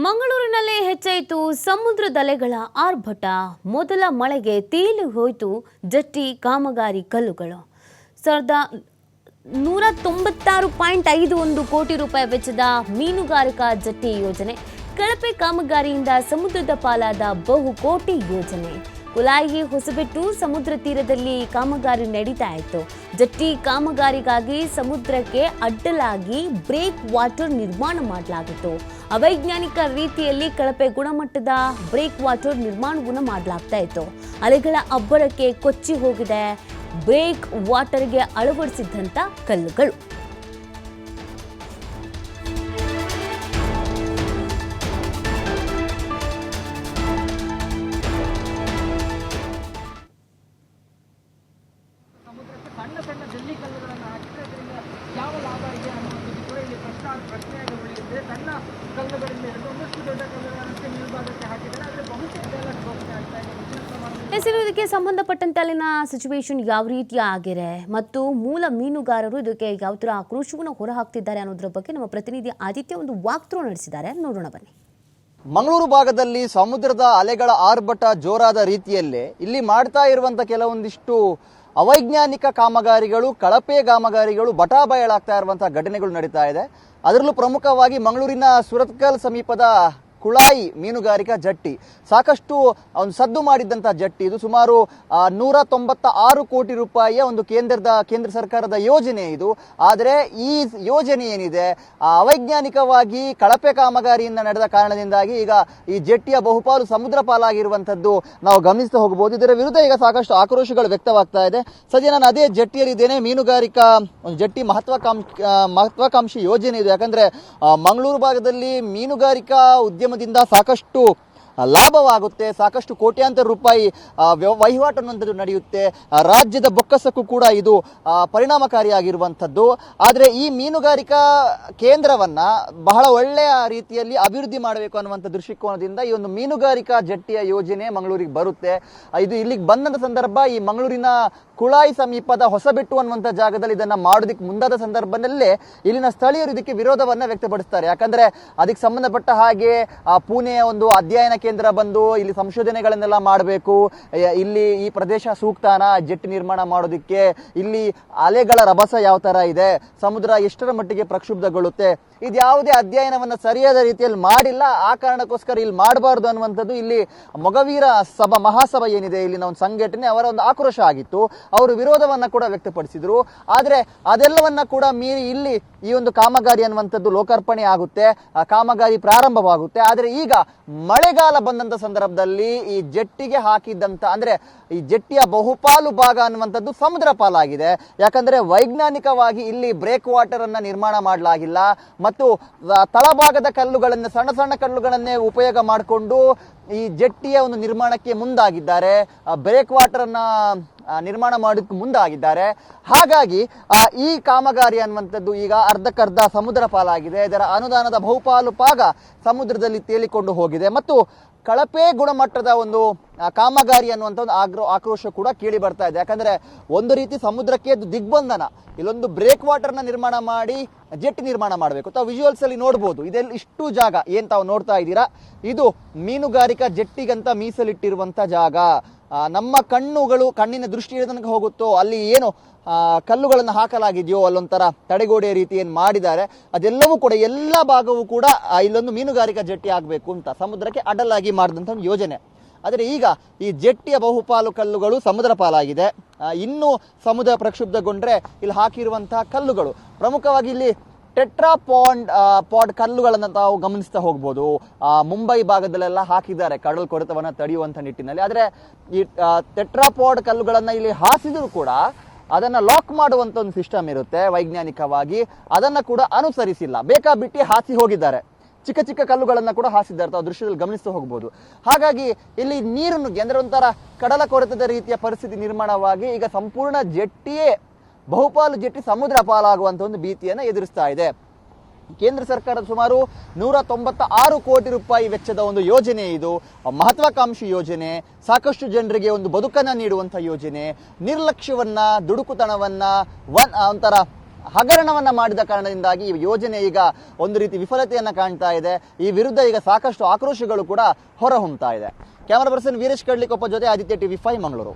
ಮಂಗಳೂರಿನಲ್ಲೇ ಹೆಚ್ಚಾಯಿತು ಸಮುದ್ರದಲೆಗಳ ಆರ್ಭಟ. ಮೊದಲ ಮಳೆಗೆ ತೇಲಿ ಹೋಯಿತು ಜಟ್ಟಿ ಕಾಮಗಾರಿ ಕಲ್ಲುಗಳು. 196.51 ಕೋಟಿ ರೂಪಾಯಿ ವೆಚ್ಚದ ಮೀನುಗಾರಿಕಾ ಜಟ್ಟಿ ಯೋಜನೆ, ಕಳಪೆ ಕಾಮಗಾರಿಯಿಂದ ಸಮುದ್ರದ ಪಾಲಾದ ಬಹುಕೋಟಿ ಯೋಜನೆ. ಕುಲಾಯಿ ಹೊಸಬೆಟ್ಟು ಸಮುದ್ರ ತೀರದಲ್ಲಿ ಕಾಮಗಾರಿ ನಡೀತಾ ಇತ್ತು. ಜಟ್ಟಿ ಕಾಮಗಾರಿಗಾಗಿ ಸಮುದ್ರಕ್ಕೆ ಅಡ್ಡಲಾಗಿ ಬ್ರೇಕ್ ವಾಟರ್ ನಿರ್ಮಾಣ ಮಾಡಲಾಗಿತ್ತು. ಅವೈಜ್ಞಾನಿಕ ರೀತಿಯಲ್ಲಿ ಕಳಪೆ ಗುಣಮಟ್ಟದ ಬ್ರೇಕ್ ವಾಟರ್ ನಿರ್ಮಾಣವನ್ನು ಮಾಡಲಾಗ್ತಾ ಇತ್ತು. ಅಲೆಗಳ ಅಬ್ಬರಕ್ಕೆ ಕೊಚ್ಚಿ ಹೋಗಿದೆ ಬ್ರೇಕ್ ವಾಟರ್ಗೆ ಅಳವಡಿಸಿದ್ದಂಥ ಕಲ್ಲುಗಳು. ಸಣ್ಣ ಸಣ್ಣ ಜಲ್ಲಿ ಕಲ್ಲುಗಳನ್ನು ಹಾಕಿದ್ರೆ ಅದರಿಂದ ಯಾವ ಲಾಭ ಇದೆ ಅನ್ನೋದು ಕೂಡ ಇಲ್ಲಿ ಪ್ರಶ್ನೆಯಾಗಿ ಉಳಿಯುತ್ತೆ. ಸಣ್ಣ ಕಲ್ಲುಗಳಿಂದ ಹಿಡಿದು ಒಂದಷ್ಟು ದೊಡ್ಡ ಕಲ್ಲುಗಳನ್ನಷ್ಟೇ ಮೇಲ್ಭಾಗಕ್ಕೆ ಹಾಕಿದರೆ ಆದರೆ ಬಹುತೇಕ ಎಲ್ಲ ಸಮಸ್ಯೆ ಆಗ್ತಾ ಇದೆ. ಇದಕ್ಕೆ ಸಂಬಂಧಪಟ್ಟಂತೆ ಅಲ್ಲಿನ ಸಿಚುವೇಶನ್ ಯಾವ ರೀತಿ ಆಗಿದೆ ಮತ್ತು ಮೂಲ ಮೀನುಗಾರರು ಇದಕ್ಕೆ ಯಾವ ಥರ ಆಕ್ರೋಶವನ್ನು ಹೊರಹಾಕ್ತಿದ್ದಾರೆ ಅನ್ನೋದ್ರ ಬಗ್ಗೆ ನಮ್ಮ ಪ್ರತಿನಿಧಿ ಆದಿತ್ಯ ಒಂದು ವಾಕ್ ಥ್ರೂ ನಡೆಸಿದ್ದಾರೆ. ನೋಡೋಣ ಬನ್ನಿ. ಮಂಗಳೂರು ಭಾಗದಲ್ಲಿ ಸಮುದ್ರದ ಅಲೆಗಳ ಆರ್ಭಟ ಜೋರಾದ ರೀತಿಯಲ್ಲೇ ಇಲ್ಲಿ ಮಾಡ್ತಾ ಇರುವಂಥ ಕೆಲವೊಂದಿಷ್ಟು ಅವೈಜ್ಞಾನಿಕ ಕಾಮಗಾರಿಗಳು, ಕಳಪೆ ಕಾಮಗಾರಿಗಳು ಬಟಾಬಯಲಾಗ್ತಾ ಇರುವಂತಹ ಘಟನೆಗಳು ನಡೀತಾ ಇದೆ. ಅದರಲ್ಲೂ ಪ್ರಮುಖವಾಗಿ ಮಂಗಳೂರಿನ ಸುರತ್ಕಲ್ ಸಮೀಪದ ಕುಳಾಯಿ ಮೀನುಗಾರಿಕಾ ಜಟ್ಟಿ ಸಾಕಷ್ಟು ಒಂದು ಸದ್ದು ಮಾಡಿದ್ದಂಥ ಜಟ್ಟಿ. ಇದು ಸುಮಾರು 196 ಕೋಟಿ ರೂಪಾಯಿಯ ಒಂದು ಕೇಂದ್ರ ಸರ್ಕಾರದ ಯೋಜನೆ ಇದು. ಆದರೆ ಈ ಯೋಜನೆ ಏನಿದೆ ಅವೈಜ್ಞಾನಿಕವಾಗಿ ಕಳಪೆ ಕಾಮಗಾರಿಯಿಂದ ನಡೆದ ಕಾರಣದಿಂದಾಗಿ ಈಗ ಈ ಜಟ್ಟಿಯ ಬಹುಪಾಲು ಸಮುದ್ರ ಪಾಲಾಗಿರುವಂಥದ್ದು ನಾವು ಗಮನಿಸ್ತಾ ಹೋಗಬಹುದು. ಇದರ ವಿರುದ್ಧ ಈಗ ಸಾಕಷ್ಟು ಆಕ್ರೋಶಗಳು ವ್ಯಕ್ತವಾಗ್ತಾ ಇದೆ. ಸದ್ಯ ನಾನು ಅದೇ ಜಟ್ಟಿಯಲ್ಲಿದ್ದೇನೆ. ಮೀನುಗಾರಿಕಾ ಒಂದು ಜಟ್ಟಿ ಮಹತ್ವಾಕಾಂಕ್ಷಿ ಯೋಜನೆ ಇದು. ಯಾಕಂದ್ರೆ ಮಂಗಳೂರು ಭಾಗದಲ್ಲಿ ಮೀನುಗಾರಿಕಾ ಉದ್ಯಮದಿಂದ ಸಾಕಷ್ಟು ಲಾಭವಾಗುತ್ತೆ, ಸಾಕಷ್ಟು ಕೋಟ್ಯಾಂತರ ರೂಪಾಯಿ ವಹಿವಾಟು ಅನ್ನುವಂಥದ್ದು ನಡೆಯುತ್ತೆ. ರಾಜ್ಯದ ಬೊಕ್ಕಸಕ್ಕೂ ಕೂಡ ಇದು ಪರಿಣಾಮಕಾರಿಯಾಗಿರುವಂಥದ್ದು. ಆದರೆ ಈ ಮೀನುಗಾರಿಕಾ ಕೇಂದ್ರವನ್ನ ಬಹಳ ಒಳ್ಳೆಯ ರೀತಿಯಲ್ಲಿ ಅಭಿವೃದ್ಧಿ ಮಾಡಬೇಕು ಅನ್ನುವಂಥ ದೃಷ್ಟಿಕೋನದಿಂದ ಈ ಒಂದು ಮೀನುಗಾರಿಕಾ ಜಟ್ಟಿಯ ಯೋಜನೆ ಮಂಗಳೂರಿಗೆ ಬರುತ್ತೆ. ಇದು ಇಲ್ಲಿಗೆ ಬಂದಂಥ ಸಂದರ್ಭ ಈ ಮಂಗಳೂರಿನ ಕುಳಾಯಿ ಸಮೀಪದ ಹೊಸಬೆಟ್ಟು ಅನ್ನುವಂಥ ಜಾಗದಲ್ಲಿ ಇದನ್ನ ಮಾಡೋದಕ್ಕೆ ಮುಂದಾದ ಸಂದರ್ಭದಲ್ಲೇ ಇಲ್ಲಿನ ಸ್ಥಳೀಯರು ಇದಕ್ಕೆ ವಿರೋಧವನ್ನ ವ್ಯಕ್ತಪಡಿಸ್ತಾರೆ. ಯಾಕಂದ್ರೆ ಅದಕ್ಕೆ ಸಂಬಂಧಪಟ್ಟ ಹಾಗೆ ಪುಣೆಯ ಒಂದು ಅಧ್ಯಯನ ಕೇಂದ್ರ ಬಂದು ಇಲ್ಲಿ ಸಂಶೋಧನೆಗಳನ್ನೆಲ್ಲ ಮಾಡಬೇಕು, ಇಲ್ಲಿ ಈ ಪ್ರದೇಶ ಸೂಕ್ತನ ಜೆಟ್ ನಿರ್ಮಾಣ ಮಾಡೋದಕ್ಕೆ, ಇಲ್ಲಿ ಅಲೆಗಳ ರಭಸ ಯಾವ ತರ ಇದೆ, ಸಮುದ್ರ ಎಷ್ಟರ ಮಟ್ಟಿಗೆ ಪ್ರಕ್ಷುಬ್ಧಗೊಳ್ಳುತ್ತೆ, ಇದ್ಯಾವುದೇ ಅಧ್ಯಯನವನ್ನ ಸರಿಯಾದ ರೀತಿಯಲ್ಲಿ ಮಾಡಿಲ್ಲ. ಆ ಕಾರಣಕ್ಕೋಸ್ಕರ ಇಲ್ಲಿ ಮಾಡಬಾರ್ದು ಅನ್ನುವಂಥದ್ದು ಇಲ್ಲಿ ಮೊಗವೀರ ಮಹಾಸಭಾ ಏನಿದೆ ಇಲ್ಲಿನ ಒಂದು ಸಂಘಟನೆ ಅವರ ಒಂದು ಆಕ್ರೋಶ ಆಗಿತ್ತು. ಅವರು ವಿರೋಧವನ್ನ ಕೂಡ ವ್ಯಕ್ತಪಡಿಸಿದ್ರು. ಆದ್ರೆ ಅದೆಲ್ಲವನ್ನ ಕೂಡ ಮೀರಿ ಇಲ್ಲಿ ಈ ಒಂದು ಕಾಮಗಾರಿ ಅನ್ನುವಂಥದ್ದು ಲೋಕಾರ್ಪಣೆ ಆಗುತ್ತೆ, ಕಾಮಗಾರಿ ಪ್ರಾರಂಭವಾಗುತ್ತೆ. ಆದ್ರೆ ಈಗ ಮಳೆಗಾಲ ಬಂದಂತ ಸಂದರ್ಭದಲ್ಲಿ ಈ ಜಟ್ಟಿಗೆ ಹಾಕಿದ್ದಂತ ಅಂದ್ರೆ ಈ ಜಟ್ಟಿಯ ಬಹುಪಾಲು ಭಾಗ ಅನ್ನುವಂಥದ್ದು ಸಮುದ್ರ ಪಾಲಾಗಿದೆ. ಯಾಕಂದ್ರೆ ವೈಜ್ಞಾನಿಕವಾಗಿ ಇಲ್ಲಿ ಬ್ರೇಕ್ ವಾಟರ್ ಅನ್ನ ನಿರ್ಮಾಣ ಮಾಡಲಾಗಿಲ್ಲ ಮತ್ತು ತಳಭಾಗದ ಕಲ್ಲುಗಳನ್ನು, ಸಣ್ಣ ಸಣ್ಣ ಕಲ್ಲುಗಳನ್ನೇ ಉಪಯೋಗ ಮಾಡಿಕೊಂಡು ಈ ಜಟ್ಟಿಯ ಒಂದು ನಿರ್ಮಾಣಕ್ಕೆ ಮುಂದಾಗಿದ್ದಾರೆ, ಬ್ರೇಕ್ ವಾಟರ್ ಅನ್ನ ನಿರ್ಮಾಣ ಮಾಡೋದಕ್ಕೆ ಮುಂದಾಗಿದ್ದಾರೆ. ಹಾಗಾಗಿ ಈ ಕಾಮಗಾರಿ ಅನ್ನುವಂಥದ್ದು ಈಗ ಅರ್ಧಕ್ಕರ್ಧ ಸಮುದ್ರ ಪಾಲಾಗಿದೆ. ಇದರ ಅನುದಾನದ ಬಹುಪಾಲು ಭಾಗ ಸಮುದ್ರದಲ್ಲಿ ತೇಲಿಕೊಂಡು ಹೋಗಿದೆ ಮತ್ತು ಕಳಪೆ ಗುಣಮಟ್ಟದ ಒಂದು ಕಾಮಗಾರಿ ಅನ್ನುವಂಥ ಒಂದು ಆಕ್ರೋಶ ಕೂಡ ಕೇಳಿ ಬರ್ತಾ ಇದೆ. ಯಾಕಂದ್ರೆ ಒಂದು ರೀತಿ ಸಮುದ್ರಕ್ಕೆ ದಿಗ್ಬಂಧನ, ಇಲ್ಲೊಂದು ಬ್ರೇಕ್ ವಾಟರ್ನ ನಿರ್ಮಾಣ ಮಾಡಿ ಜೆಟ್ ನಿರ್ಮಾಣ ಮಾಡಬೇಕು. ತಾವು ವಿಜುವಲ್ಸ್ ಅಲ್ಲಿ ನೋಡ್ಬೋದು, ಇದೆಲ್ಲ ಇಷ್ಟು ಜಾಗ ಏನ್ ತಾವು ನೋಡ್ತಾ ಇದ್ದೀರಾ, ಇದು ಮೀನುಗಾರಿಕಾ ಜೆಟ್ಟಿಗಂತ ಮೀಸಲಿಟ್ಟಿರುವಂತ ಜಾಗ. ನಮ್ಮ ಕಣ್ಣಿನ ದೃಷ್ಟಿ ತನಕ ಹೋಗುತ್ತೋ ಅಲ್ಲಿ ಏನು ಕಲ್ಲುಗಳನ್ನು ಹಾಕಲಾಗಿದೆಯೋ ಅಲ್ಲೊಂಥರ ತಡೆಗೋಡೆಯ ರೀತಿ ಏನು ಮಾಡಿದ್ದಾರೆ, ಅದೆಲ್ಲವೂ ಕೂಡ ಎಲ್ಲ ಭಾಗವೂ ಕೂಡ ಇಲ್ಲೊಂದು ಮೀನುಗಾರಿಕಾ ಜೆಟ್ಟಿ ಆಗಬೇಕು ಅಂತ ಸಮುದ್ರಕ್ಕೆ ಅಡ್ಡಲಾಗಿ ಮಾಡಿದಂಥ ಒಂದು ಯೋಜನೆ. ಆದರೆ ಈಗ ಈ ಜೆಟ್ಟಿಯ ಬಹುಪಾಲು ಕಲ್ಲುಗಳು ಸಮುದ್ರ ಪಾಲಾಗಿದೆ. ಇನ್ನೂ ಸಮುದ್ರ ಪ್ರಕ್ಷುಬ್ಧಗೊಂಡ್ರೆ ಇಲ್ಲಿ ಹಾಕಿರುವಂತಹ ಕಲ್ಲುಗಳು ಪ್ರಮುಖವಾಗಿ ಇಲ್ಲಿ ಪಾಡ್ ಕಲ್ಲುಗಳನ್ನು ತಾವು ಗಮನಿಸ್ತಾ ಹೋಗ್ಬೋದು. ಮುಂಬೈ ಭಾಗದಲ್ಲೆಲ್ಲ ಹಾಕಿದ್ದಾರೆ ಕಡಲ್ ಕೊರೆತವನ್ನ ತಡೆಯುವಂತ ನಿಟ್ಟಿನಲ್ಲಿ. ಆದರೆ ಈ ಟೆಟ್ರಾಪಾಡ್ ಕಲ್ಲುಗಳನ್ನ ಇಲ್ಲಿ ಹಾಸಿದ್ರು ಕೂಡ ಅದನ್ನ ಲಾಕ್ ಮಾಡುವಂತ ಒಂದು ಸಿಸ್ಟಮ್ ಇರುತ್ತೆ ವೈಜ್ಞಾನಿಕವಾಗಿ, ಅದನ್ನ ಕೂಡ ಅನುಸರಿಸಿಲ್ಲ, ಬೇಕಾಬಿಟ್ಟಿ ಹಾಸಿ ಹೋಗಿದ್ದಾರೆ. ಚಿಕ್ಕ ಚಿಕ್ಕ ಕಲ್ಲುಗಳನ್ನ ಕೂಡ ಹಾಸಿದ್ದಾರೆ, ತಾವು ದೃಶ್ಯದಲ್ಲಿ ಗಮನಿಸ್ತಾ ಹೋಗ್ಬೋದು. ಹಾಗಾಗಿ ಇಲ್ಲಿ ನೀರು ನುಗ್ಗಿ ಅಂದ್ರೆ ಒಂಥರ ಕಡಲ ಕೊರೆತದ ರೀತಿಯ ಪರಿಸ್ಥಿತಿ ನಿರ್ಮಾಣವಾಗಿ ಈಗ ಸಂಪೂರ್ಣ ಜೆಟ್ಟಿಯೇ ಬಹುಪಾಲು ಜೆಟ್ಟಿ ಸಮುದ್ರ ಪಾಲಾಗುವಂತ ಒಂದು ಭೀತಿಯನ್ನು ಎದುರಿಸ್ತಾ ಇದೆ. ಕೇಂದ್ರ ಸರ್ಕಾರದ ಸುಮಾರು 196 ಕೋಟಿ ರೂಪಾಯಿ ವೆಚ್ಚದ ಒಂದು ಯೋಜನೆ ಇದು. ಮಹತ್ವಾಕಾಂಕ್ಷಿ ಯೋಜನೆ, ಸಾಕಷ್ಟು ಜನರಿಗೆ ಒಂದು ಬದುಕನ್ನ ನೀಡುವಂಥ ಯೋಜನೆ. ನಿರ್ಲಕ್ಷ್ಯವನ್ನ, ದುಡುಕುತನವನ್ನ, ಒಂಥರ ಹಗರಣವನ್ನ ಮಾಡಿದ ಕಾರಣದಿಂದಾಗಿ ಈ ಯೋಜನೆ ಈಗ ಒಂದು ರೀತಿ ವಿಫಲತೆಯನ್ನ ಕಾಣ್ತಾ ಇದೆ. ಈ ವಿರುದ್ಧ ಈಗ ಸಾಕಷ್ಟು ಆಕ್ರೋಶಗಳು ಕೂಡ ಹೊರಹೊಮ್ಮತಾ ಇದೆ. ಕ್ಯಾಮರಾ ಪರ್ಸನ್ ವೀರೇಶ್ ಕಡ್ಲಿಕೊಪ್ಪ ಜೊತೆ ಆದಿತ್ಯ ಟಿವಿ 5 ಮಂಗಳೂರು.